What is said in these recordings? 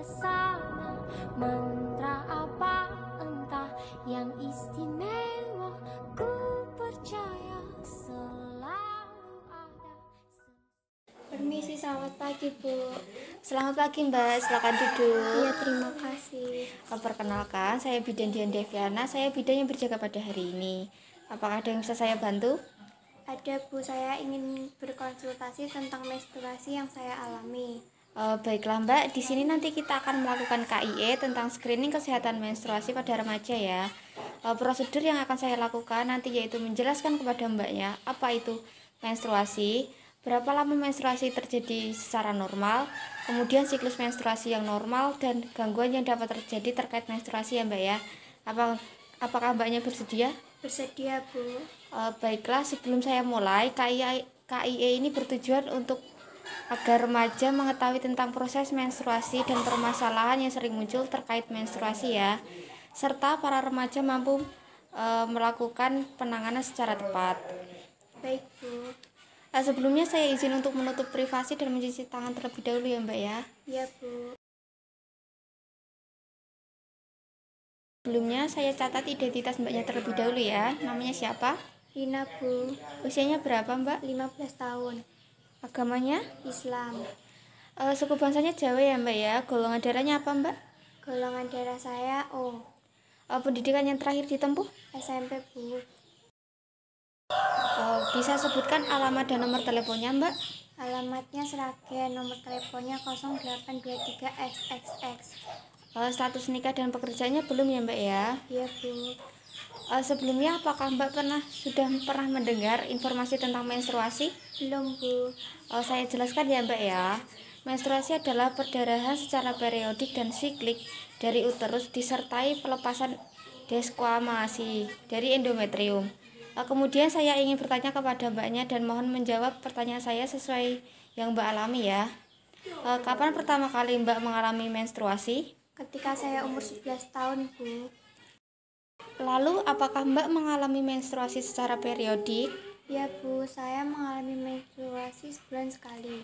sana. Mantra apa entah yang istimewa, ku percaya selalu ada. Permisi, selamat pagi Bu. Selamat pagi Mbak, silakan duduk. Iya, terima kasih. Perkenalkan, saya Bidan Dian Deviana, saya bidan yang berjaga pada hari ini. Apakah ada yang bisa saya bantu? Ada Bu, saya ingin berkonsultasi tentang menstruasi yang saya alami. Baiklah Mbak, di sini nanti kita akan melakukan KIE tentang screening kesehatan menstruasi pada remaja ya. Prosedur yang akan saya lakukan nanti yaitu menjelaskan kepada Mbaknya apa itu menstruasi, berapa lama menstruasi terjadi secara normal, kemudian siklus menstruasi yang normal dan gangguan yang dapat terjadi terkait menstruasi ya Mbak ya. Apakah Mbaknya bersedia? Bersedia Bu. Baiklah, sebelum saya mulai, KIE ini bertujuan untuk agar remaja mengetahui tentang proses menstruasi dan permasalahan yang sering muncul terkait menstruasi ya, serta para remaja mampu melakukan penanganan secara tepat. Baik Bu. Sebelumnya saya izin untuk menutup privasi dan mencuci tangan terlebih dahulu ya Mbak ya. Iya Bu. Sebelumnya saya catat identitas Mbaknya terlebih dahulu ya. Namanya siapa? Rina Bu. Usianya berapa Mbak? 15 tahun. Agamanya? Islam. Suku bangsanya Jawa ya Mbak ya. Golongan darahnya apa Mbak? Golongan darah saya O. Pendidikan yang terakhir ditempuh? SMP Bu. Bisa sebutkan alamat dan nomor teleponnya Mbak? Alamatnya Sragen, nomor teleponnya 0823XXX. Status nikah dan pekerjaannya belum ya Mbak ya? Iya Bu. Sebelumnya apakah Mbak sudah pernah mendengar informasi tentang menstruasi? Belum Bu. Saya jelaskan ya Mbak ya. Menstruasi adalah perdarahan secara periodik dan siklik dari uterus disertai pelepasan desquamasi dari endometrium. Kemudian saya ingin bertanya kepada Mbaknya dan mohon menjawab pertanyaan saya sesuai yang Mbak alami ya. Kapan pertama kali Mbak mengalami menstruasi? Ketika saya umur 11 tahun Bu. Lalu apakah Mbak mengalami menstruasi secara periodik? Ya Bu, saya mengalami menstruasi sebulan sekali.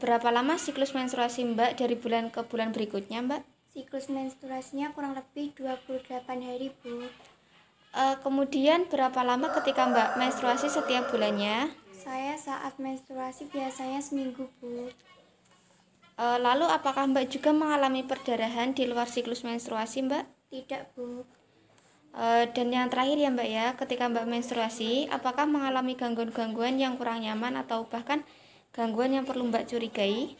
Berapa lama siklus menstruasi Mbak dari bulan ke bulan berikutnya Mbak? Siklus menstruasinya kurang lebih 28 hari Bu. Kemudian berapa lama ketika Mbak menstruasi setiap bulannya? Saya saat menstruasi biasanya seminggu Bu. Lalu apakah Mbak juga mengalami perdarahan di luar siklus menstruasi Mbak? Tidak Bu. Dan yang terakhir ya Mbak ya, ketika Mbak menstruasi, apakah mengalami gangguan-gangguan yang kurang nyaman atau bahkan gangguan yang perlu Mbak curigai?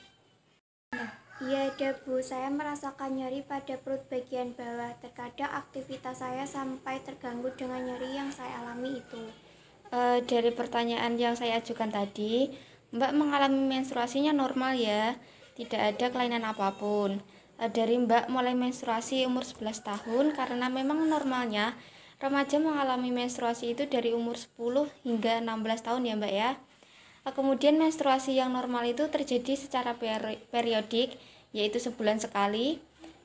Iya ada Bu, saya merasakan nyeri pada perut bagian bawah. Terkadang aktivitas saya sampai terganggu dengan nyeri yang saya alami itu. Dari pertanyaan yang saya ajukan tadi, Mbak mengalami menstruasinya normal ya, tidak ada kelainan apapun. Dari Mbak mulai menstruasi umur 11 tahun karena memang normalnya remaja mengalami menstruasi itu dari umur 10 hingga 16 tahun ya Mbak ya. Kemudian menstruasi yang normal itu terjadi secara periodik, yaitu sebulan sekali.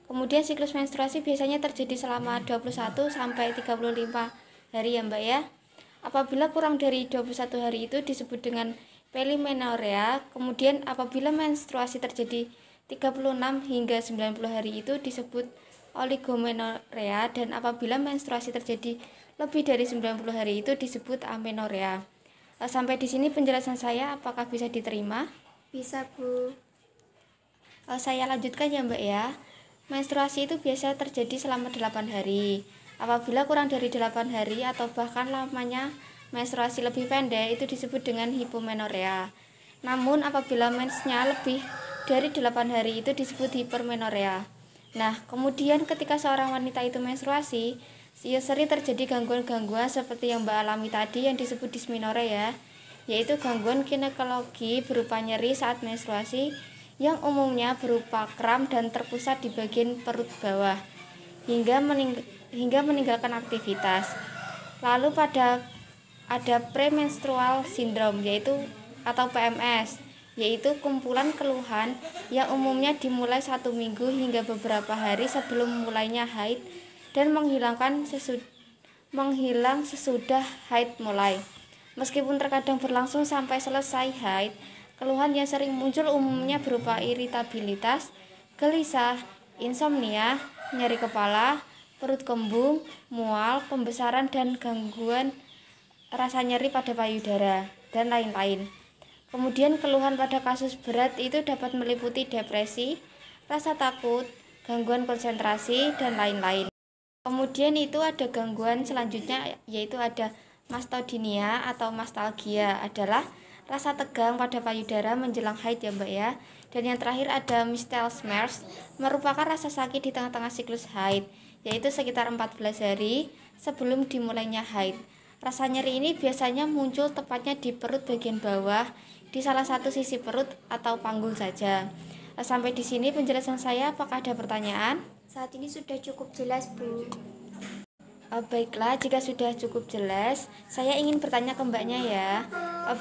Kemudian siklus menstruasi biasanya terjadi selama 21 sampai 35 hari ya Mbak ya. Apabila kurang dari 21 hari itu disebut dengan perimenorea. Kemudian apabila menstruasi terjadi 36 hingga 90 hari itu disebut oligomenorea, dan apabila menstruasi terjadi lebih dari 90 hari itu disebut amenorea. Sampai di sini penjelasan saya, apakah bisa diterima? Bisa Bu. Saya lanjutkan ya Mbak ya. Menstruasi itu biasa terjadi selama 8 hari. Apabila kurang dari 8 hari atau bahkan lamanya menstruasi lebih pendek itu disebut dengan hipomenorea. Namun apabila mensnya lebih dari 8 hari itu disebut hipermenorea. Nah, kemudian ketika seorang wanita itu menstruasi, sering terjadi gangguan-gangguan seperti yang Mbak alami tadi yang disebut dysmenorrhea, yaitu gangguan ginekologi berupa nyeri saat menstruasi yang umumnya berupa kram dan terpusat di bagian perut bawah hingga meninggalkan aktivitas. Lalu ada premenstrual syndrome atau PMS, yaitu kumpulan keluhan yang umumnya dimulai 1 minggu hingga beberapa hari sebelum mulainya haid dan menghilang sesudah haid mulai. Meskipun terkadang berlangsung sampai selesai haid, keluhan yang sering muncul umumnya berupa iritabilitas, gelisah, insomnia, nyeri kepala, perut kembung, mual, pembesaran, dan gangguan rasa nyeri pada payudara, dan lain-lain. Kemudian keluhan pada kasus berat itu dapat meliputi depresi, rasa takut, gangguan konsentrasi, dan lain-lain. Kemudian itu ada gangguan selanjutnya, yaitu ada mastodynia atau mastalgia, adalah rasa tegang pada payudara menjelang haid ya Mbak ya. Dan yang terakhir ada Mistelzmerz, merupakan rasa sakit di tengah-tengah siklus haid, yaitu sekitar 14 hari sebelum dimulainya haid. Rasa nyeri ini biasanya muncul tepatnya di perut bagian bawah, di salah satu sisi perut atau panggul saja. Sampai di sini penjelasan saya, apakah ada pertanyaan? Saat ini sudah cukup jelas, Bu. Baiklah, jika sudah cukup jelas, saya ingin bertanya ke Mbaknya ya.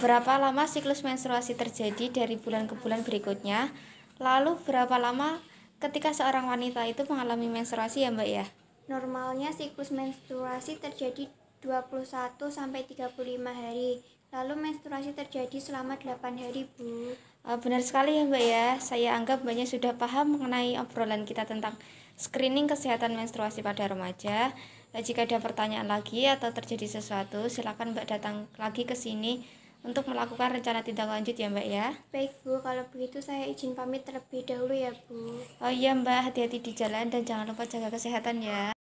Berapa lama siklus menstruasi terjadi dari bulan ke bulan berikutnya? Lalu berapa lama ketika seorang wanita itu mengalami menstruasi ya Mbak ya? Normalnya siklus menstruasi terjadi 21 sampai 35 hari. Lalu menstruasi terjadi selama 8 hari, Bu. Benar sekali ya Mbak ya. Saya anggap Mbaknya sudah paham mengenai obrolan kita tentang screening kesehatan menstruasi pada remaja. Jika ada pertanyaan lagi atau terjadi sesuatu, silakan Mbak datang lagi ke sini untuk melakukan rencana tindak lanjut ya Mbak ya. Baik, Bu, kalau begitu saya izin pamit terlebih dahulu ya, Bu. Oh iya Mbak, hati-hati di jalan dan jangan lupa jaga kesehatan ya.